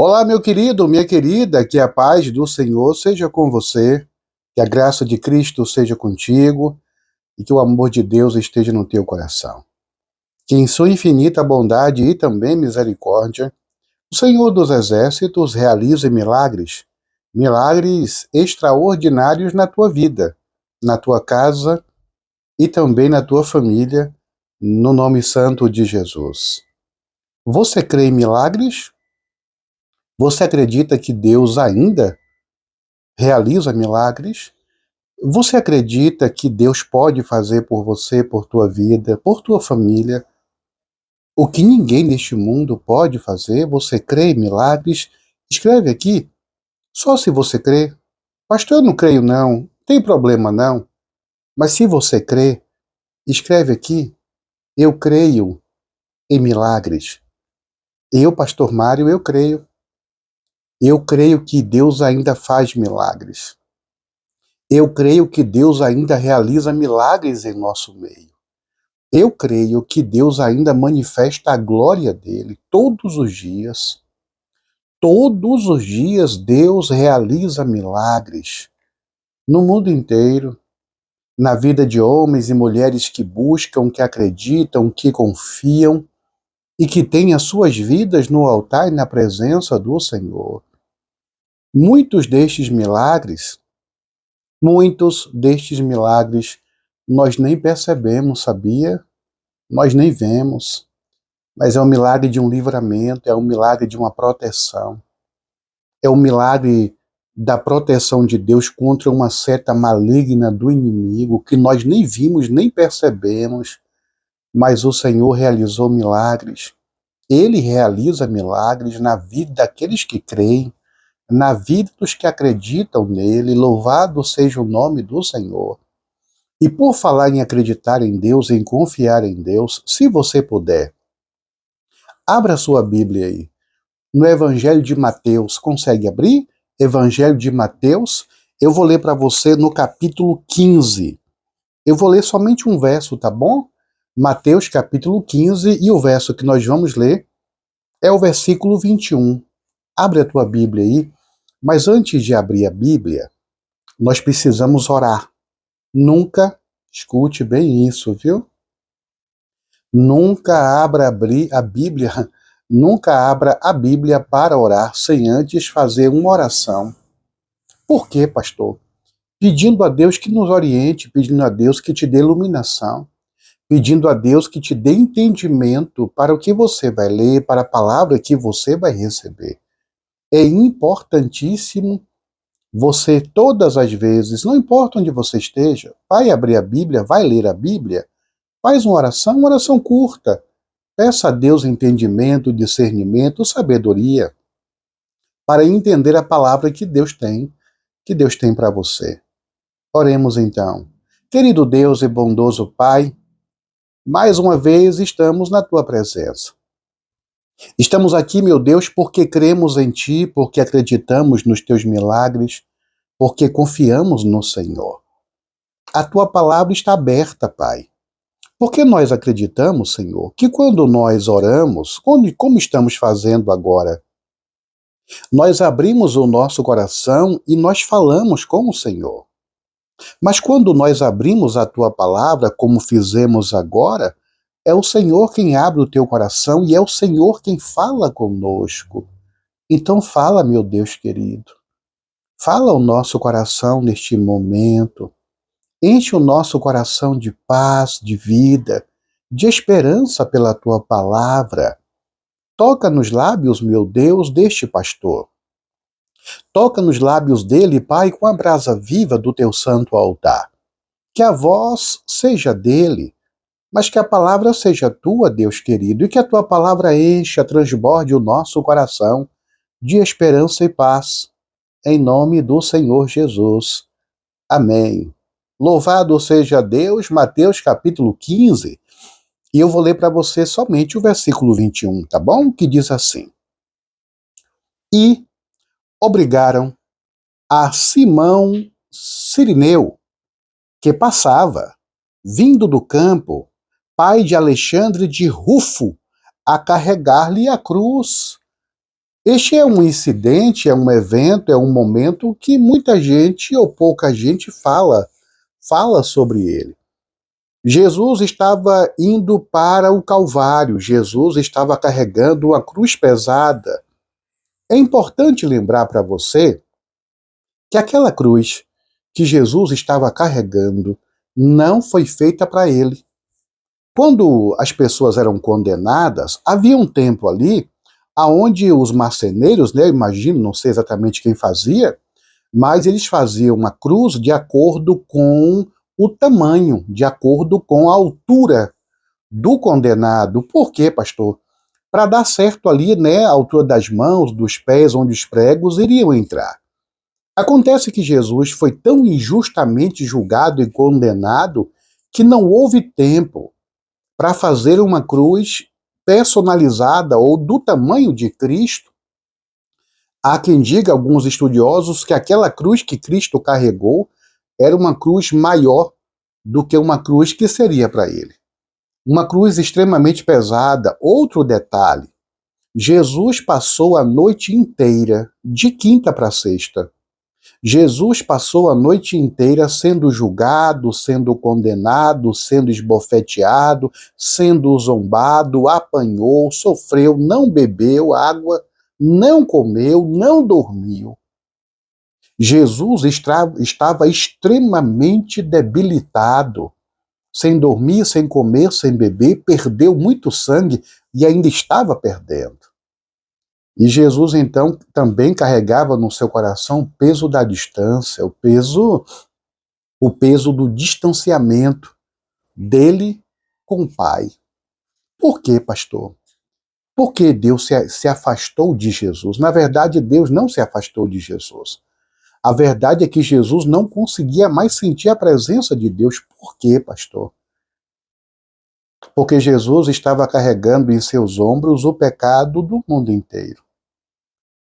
Olá, meu querido, minha querida, que a paz do Senhor seja com você, que a graça de Cristo seja contigo e que o amor de Deus esteja no teu coração. Que em sua infinita bondade e também misericórdia, o Senhor dos Exércitos realize milagres, milagres extraordinários na tua vida, na tua casa e também na tua família, no nome santo de Jesus. Você crê em milagres? Você acredita que Deus ainda realiza milagres? Você acredita que Deus pode fazer por você, por tua vida, por tua família, o que ninguém neste mundo pode fazer? Você crê em milagres? Escreve aqui, só se você crê. Pastor, eu não creio não, tem problema não. Mas se você crê, escreve aqui, eu creio em milagres. Eu, pastor Mário, eu creio. Eu creio que Deus ainda faz milagres. Eu creio que Deus ainda realiza milagres em nosso meio. Eu creio que Deus ainda manifesta a glória dele todos os dias. Todos os dias Deus realiza milagres no mundo inteiro, na vida de homens e mulheres que buscam, que acreditam, que confiam e que têm as suas vidas no altar e na presença do Senhor. Muitos destes milagres, muitos destes milagres nós nem percebemos, sabia? Nós nem vemos. Mas é um milagre de um livramento, é um milagre de uma proteção. É um milagre da proteção de Deus contra uma seta maligna do inimigo que nós nem vimos, nem percebemos, mas o Senhor realizou milagres. Ele realiza milagres na vida daqueles que creem, na vida dos que acreditam nele. Louvado seja o nome do Senhor. E por falar em acreditar em Deus, em confiar em Deus, se você puder, abra sua Bíblia aí. No Evangelho de Mateus, consegue abrir? Evangelho de Mateus, eu vou ler para você no capítulo 15. Eu vou ler somente um verso, tá bom? Mateus capítulo 15, e o verso que nós vamos ler é o versículo 21. Abre a tua Bíblia aí, mas antes de abrir a Bíblia, nós precisamos orar. Nunca, escute bem isso, viu? Nunca abra a Bíblia, nunca abra a Bíblia para orar sem antes fazer uma oração. Por quê, pastor? Pedindo a Deus que nos oriente, pedindo a Deus que te dê iluminação, pedindo a Deus que te dê entendimento para o que você vai ler, para a palavra que você vai receber. É importantíssimo você, todas as vezes, não importa onde você esteja, vai abrir a Bíblia, vai ler a Bíblia, faz uma oração curta. Peça a Deus entendimento, discernimento, sabedoria, para entender a palavra que Deus tem para você. Oremos então. Querido Deus e bondoso Pai, mais uma vez estamos na tua presença. Estamos aqui, meu Deus, porque cremos em ti, porque acreditamos nos teus milagres, porque confiamos no Senhor. A tua palavra está aberta, Pai. Porque nós acreditamos, Senhor, que quando nós oramos, como estamos fazendo agora, nós abrimos o nosso coração e nós falamos com o Senhor. Mas quando nós abrimos a tua palavra, como fizemos agora, é o Senhor quem abre o teu coração e é o Senhor quem fala conosco. Então fala, meu Deus querido. Fala o nosso coração neste momento. Enche o nosso coração de paz, de vida, de esperança pela tua palavra. Toca nos lábios, meu Deus, deste pastor. Toca nos lábios dele, Pai, com a brasa viva do teu santo altar. Que a voz seja dele, mas que a palavra seja tua, Deus querido, e que a tua palavra encha, transborde o nosso coração de esperança e paz. Em nome do Senhor Jesus. Amém. Louvado seja Deus, Mateus capítulo 15, e eu vou ler para você somente o versículo 21, tá bom? Que diz assim: E obrigaram a Simão Cirineu, que passava, vindo do campo, pai de Alexandre de Rufo, a carregar-lhe a cruz. Este é um incidente, é um evento, é um momento que muita gente ou pouca gente fala sobre ele. Jesus estava indo para o Calvário, Jesus estava carregando uma cruz pesada. É importante lembrar para você que aquela cruz que Jesus estava carregando não foi feita para ele. Quando as pessoas eram condenadas, havia um tempo ali aonde os marceneiros, né, eu imagino, não sei exatamente quem fazia, mas eles faziam uma cruz de acordo com o tamanho, de acordo com a altura do condenado. Por quê, pastor? Para dar certo ali, né, a altura das mãos, dos pés, onde os pregos iriam entrar. Acontece que Jesus foi tão injustamente julgado e condenado que não houve tempo para fazer uma cruz personalizada ou do tamanho de Cristo. Há quem diga, alguns estudiosos, que aquela cruz que Cristo carregou era uma cruz maior do que uma cruz que seria para ele. Uma cruz extremamente pesada. Outro detalhe: Jesus passou a noite inteira, de quinta para sexta. Jesus passou a noite inteira sendo julgado, sendo condenado, sendo esbofeteado, sendo zombado, apanhou, sofreu, não bebeu água, não comeu, não dormiu. Jesus estava extremamente debilitado, sem dormir, sem comer, sem beber, perdeu muito sangue e ainda estava perdendo. E Jesus, então, também carregava no seu coração o peso da distância, o peso do distanciamento dele com o Pai. Por quê, pastor? Por que Deus se afastou de Jesus? Na verdade, Deus não se afastou de Jesus. A verdade é que Jesus não conseguia mais sentir a presença de Deus. Por quê, pastor? Porque Jesus estava carregando em seus ombros o pecado do mundo inteiro.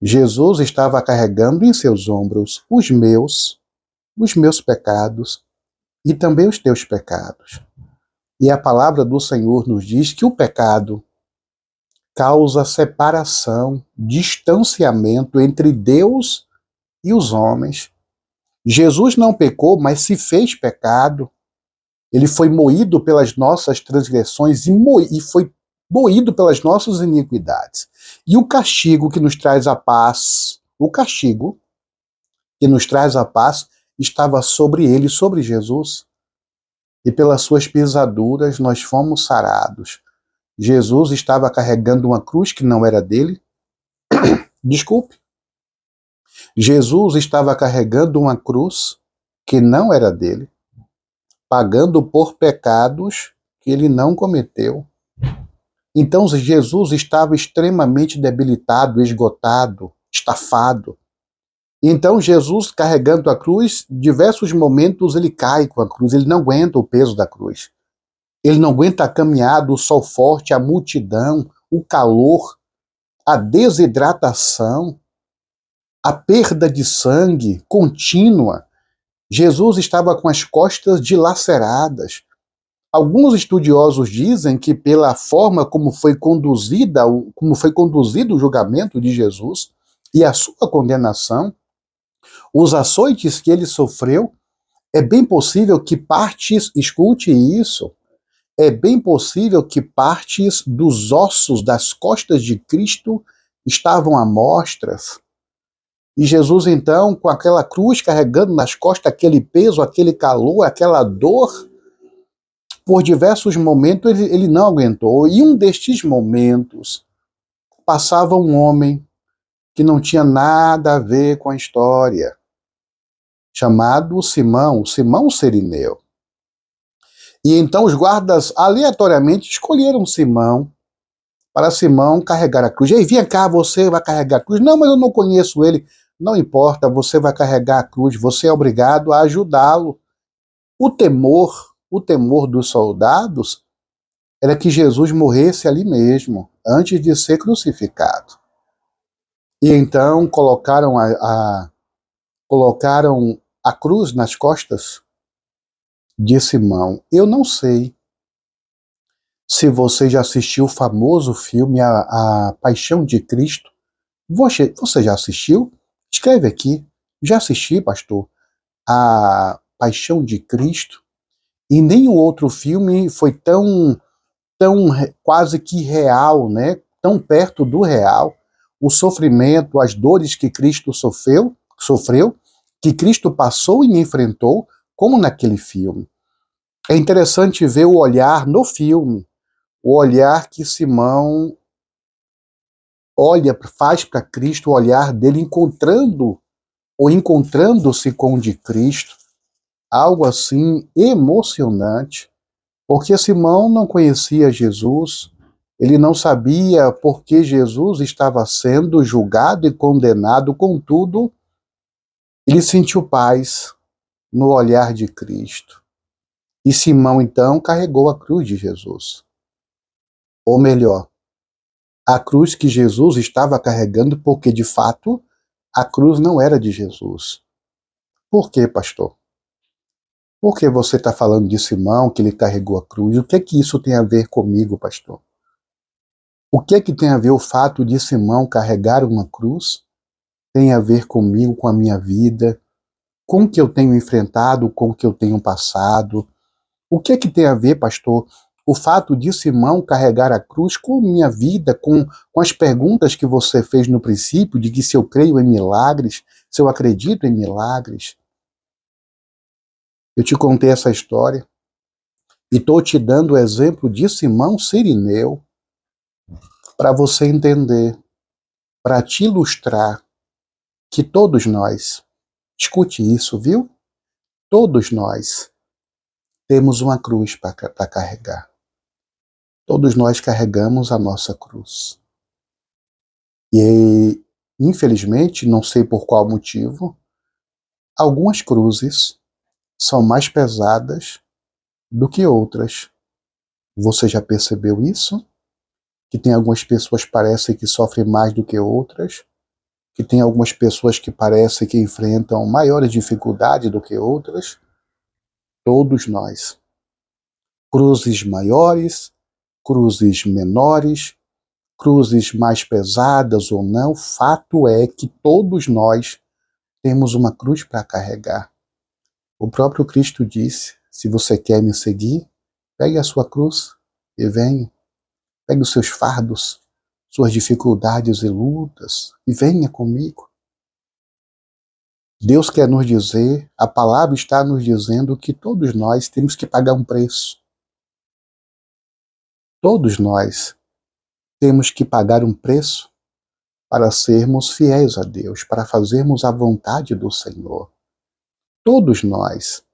Jesus estava carregando em seus ombros os meus pecados e também os teus pecados. E a palavra do Senhor nos diz que o pecado causa separação, distanciamento entre Deus e os homens. Jesus não pecou, mas se fez pecado. Ele foi moído pelas nossas transgressões e foi moído pelas nossas iniquidades. E o castigo que nos traz a paz, o castigo que nos traz a paz, estava sobre ele, sobre Jesus. E pelas suas pisaduras nós fomos sarados. Jesus estava carregando uma cruz que não era dele. Desculpe. Jesus estava carregando uma cruz que não era dele, pagando por pecados que ele não cometeu. Então Jesus estava extremamente debilitado, esgotado, estafado. Então Jesus, carregando a cruz, diversos momentos ele cai com a cruz, ele não aguenta o peso da cruz. Ele não aguenta a caminhada, o sol forte, a multidão, o calor, a desidratação, a perda de sangue contínua. Jesus estava com as costas dilaceradas. Alguns estudiosos dizem que pela forma como foi conduzido o julgamento de Jesus e a sua condenação, os açoites que ele sofreu, é bem possível que partes, escute isso, é bem possível que partes dos ossos das costas de Cristo estavam à mostras. E Jesus, então, com aquela cruz carregando nas costas aquele peso, aquele calor, aquela dor, por diversos momentos ele não aguentou. E um destes momentos passava um homem que não tinha nada a ver com a história, chamado Simão Cirineu. E então os guardas aleatoriamente escolheram Simão para Simão carregar a cruz. E aí, vem cá, você vai carregar a cruz? Não, mas eu não conheço ele. Não importa, você vai carregar a cruz, você é obrigado a ajudá-lo. O temor dos soldados era que Jesus morresse ali mesmo, antes de ser crucificado. E então colocaram a cruz nas costas de Simão. Eu não sei se você já assistiu o famoso filme A Paixão de Cristo, Você já assistiu? Escreve aqui. Já assisti, pastor, a Paixão de Cristo? E nenhum outro filme foi quase que real, né? Tão perto do real. O sofrimento, as dores que Cristo sofreu, que Cristo passou e enfrentou, como naquele filme. É interessante ver o olhar no filme, o olhar que Simão faz para Cristo, o olhar dele encontrando-se com o de Cristo, algo assim emocionante, porque Simão não conhecia Jesus, ele não sabia por que Jesus estava sendo julgado e condenado, contudo, ele sentiu paz no olhar de Cristo. E Simão, então, carregou a cruz de Jesus. Ou melhor, a cruz que Jesus estava carregando, porque de fato a cruz não era de Jesus. Por quê, pastor? Por que você está falando de Simão, que ele carregou a cruz? O que é que isso tem a ver comigo, pastor? O que é que tem a ver o fato de Simão carregar uma cruz? Tem a ver comigo, com a minha vida, com o que eu tenho enfrentado, com o que eu tenho passado. O que é que tem a ver, pastor, o fato de Simão carregar a cruz com minha vida, com as perguntas que você fez no princípio, de que se eu creio em milagres, se eu acredito em milagres? Eu te contei essa história e estou te dando o exemplo de Simão Cirineu para você entender, para te ilustrar que todos nós, escute isso, viu? Todos nós temos uma cruz para carregar. Todos nós carregamos a nossa cruz. E, infelizmente, não sei por qual motivo, algumas cruzes são mais pesadas do que outras. Você já percebeu isso? Que tem algumas pessoas que parecem que sofrem mais do que outras? Que tem algumas pessoas que parecem que enfrentam maiores dificuldades do que outras? Todos nós. Cruzes maiores, cruzes menores, cruzes mais pesadas ou não, fato é que todos nós temos uma cruz para carregar. O próprio Cristo disse: se você quer me seguir, pegue a sua cruz e venha. Pegue os seus fardos, suas dificuldades e lutas e venha comigo. Deus quer nos dizer, a palavra está nos dizendo que todos nós temos que pagar um preço. Todos nós temos que pagar um preço para sermos fiéis a Deus, para fazermos a vontade do Senhor. Todos nós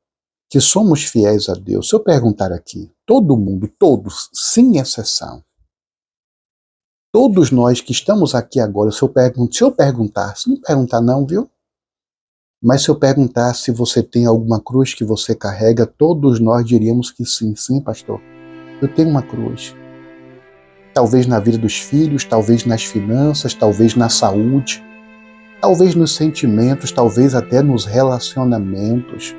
que somos fiéis a Deus, se eu perguntar aqui, todo mundo, todos, sem exceção, todos nós que estamos aqui agora, se eu perguntar, se não perguntar não, viu? Mas se eu perguntar se você tem alguma cruz que você carrega, todos nós diríamos que sim, sim, pastor. Eu tenho uma cruz. Talvez na vida dos filhos, talvez nas finanças, talvez na saúde, talvez nos sentimentos, talvez até nos relacionamentos,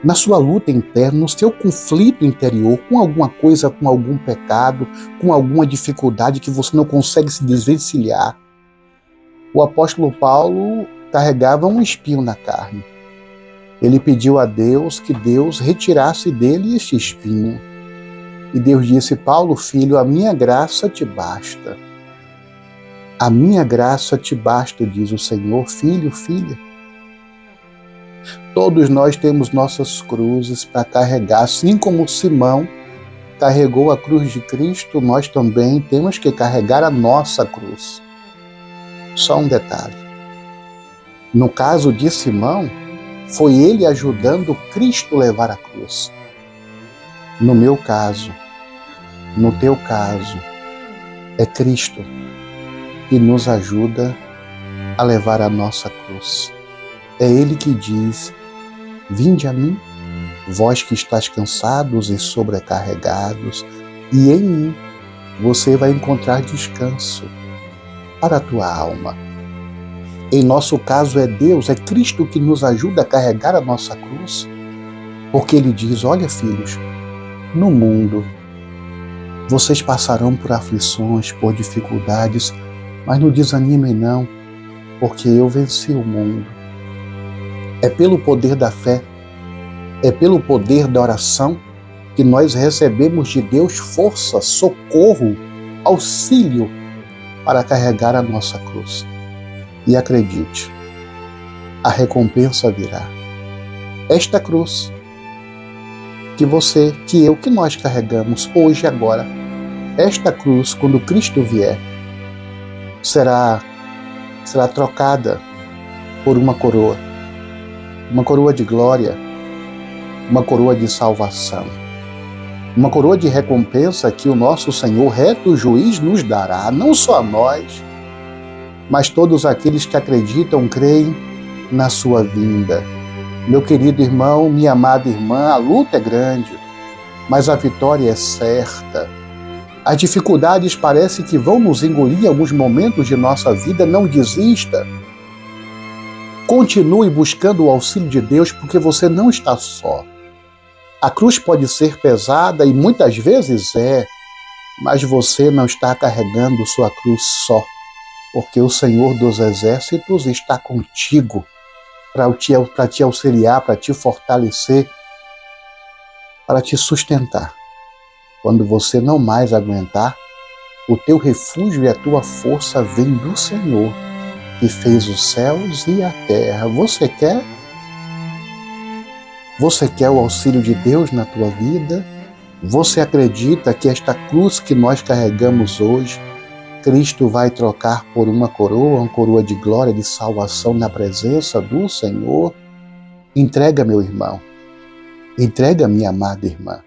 na sua luta interna, no seu conflito interior, com alguma coisa, com algum pecado, com alguma dificuldade que você não consegue se desvencilhar. O apóstolo Paulo carregava um espinho na carne. Ele pediu a Deus que Deus retirasse dele este espinho. E Deus disse: Paulo, filho, a minha graça te basta. A minha graça te basta, diz o Senhor. Filho, filha. Todos nós temos nossas cruzes para carregar, assim como Simão carregou a cruz de Cristo, nós também temos que carregar a nossa cruz. Só um detalhe. No caso de Simão, foi ele ajudando Cristo a levar a cruz. No meu caso, no teu caso, é Cristo que nos ajuda a levar a nossa cruz. É Ele que diz: vinde a mim, vós que estáis cansados e sobrecarregados, e em mim você vai encontrar descanso para a tua alma. Em nosso caso é Deus, é Cristo que nos ajuda a carregar a nossa cruz, porque Ele diz: olha, filhos, no mundo vocês passarão por aflições, por dificuldades, Mas não desanimem não, porque eu venci o mundo. É pelo poder da fé, é pelo poder da oração que nós recebemos de Deus força, socorro, auxílio para carregar a nossa cruz. E acredite, a recompensa virá. Esta cruz que você, que eu, que nós carregamos hoje e agora, esta cruz, quando Cristo vier, será trocada por uma coroa de glória, uma coroa de salvação, uma coroa de recompensa que o nosso Senhor, reto juiz, nos dará, não só a nós, mas todos aqueles que acreditam, creem na sua vinda. Meu querido irmão, minha amada irmã, a luta é grande, mas a vitória é certa. As dificuldades parecem que vão nos engolir em alguns momentos de nossa vida. Não desista. Continue buscando o auxílio de Deus, porque você não está só. A cruz pode ser pesada e muitas vezes é, mas você não está carregando sua cruz só, porque o Senhor dos Exércitos está contigo para te auxiliar, para te fortalecer, para te sustentar. Quando você não mais aguentar, o teu refúgio e a tua força vem do Senhor, que fez os céus e a terra. Você quer? Você quer o auxílio de Deus na tua vida? Você acredita que esta cruz que nós carregamos hoje, Cristo vai trocar por uma coroa de glória, de salvação na presença do Senhor? Entrega, meu irmão. Entrega, minha amada irmã.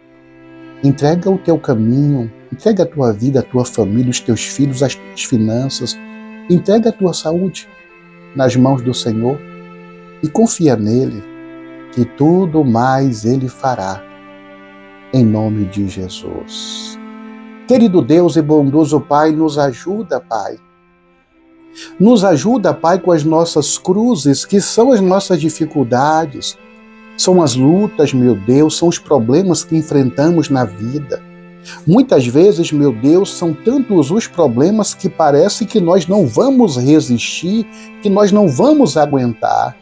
Entrega o teu caminho, entrega a tua vida, a tua família, os teus filhos, as tuas finanças. Entrega a tua saúde nas mãos do Senhor e confia nele, que tudo mais ele fará, em nome de Jesus. Querido Deus e bondoso Pai, nos ajuda, Pai. Nos ajuda, Pai, com as nossas cruzes, que são as nossas dificuldades, são as lutas, meu Deus, são os problemas que enfrentamos na vida. Muitas vezes, meu Deus, são tantos os problemas que parece que nós não vamos resistir, que nós não vamos aguentar.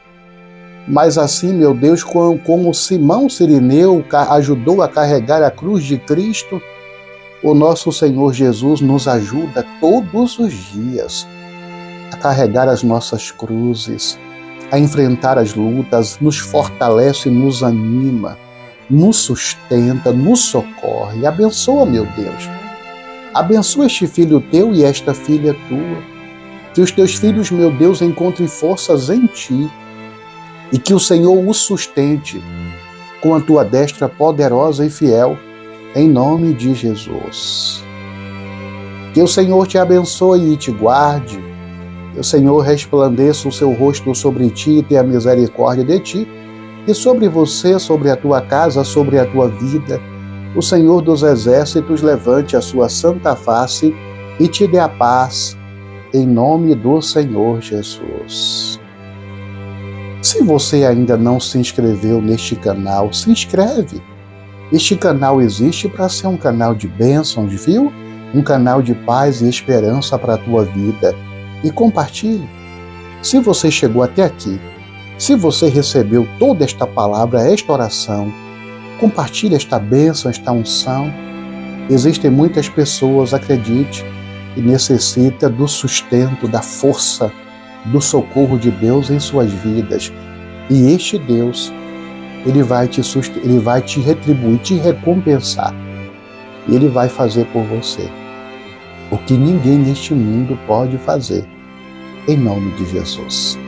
Mas assim, meu Deus, como Simão Cirineu ajudou a carregar a cruz de Cristo, o nosso Senhor Jesus nos ajuda todos os dias a carregar as nossas cruzes, a enfrentar as lutas, nos fortalece, nos anima, nos sustenta, nos socorre. Abençoa, meu Deus. Abençoa este filho teu e esta filha tua. Que os teus filhos, meu Deus, encontrem forças em ti e que o Senhor os sustente com a tua destra poderosa e fiel, em nome de Jesus. Que o Senhor te abençoe e te guarde. Que o Senhor resplandeça o seu rosto sobre ti e tenha misericórdia de ti. E sobre você, sobre a tua casa, sobre a tua vida, o Senhor dos Exércitos levante a sua santa face e te dê a paz, em nome do Senhor Jesus. Se você ainda não se inscreveu neste canal, se inscreve. Este canal existe para ser um canal de bênçãos, viu? Um canal de paz e esperança para a tua vida. E compartilhe. Se você chegou até aqui, se você recebeu toda esta palavra, esta oração, compartilhe esta bênção, esta unção. Existem muitas pessoas, acredite, que necessitam do sustento, da força, do socorro de Deus em suas vidas. E este Deus, Ele vai te retribuir, te recompensar. E Ele vai fazer por você o que ninguém neste mundo pode fazer. Em nome de Jesus.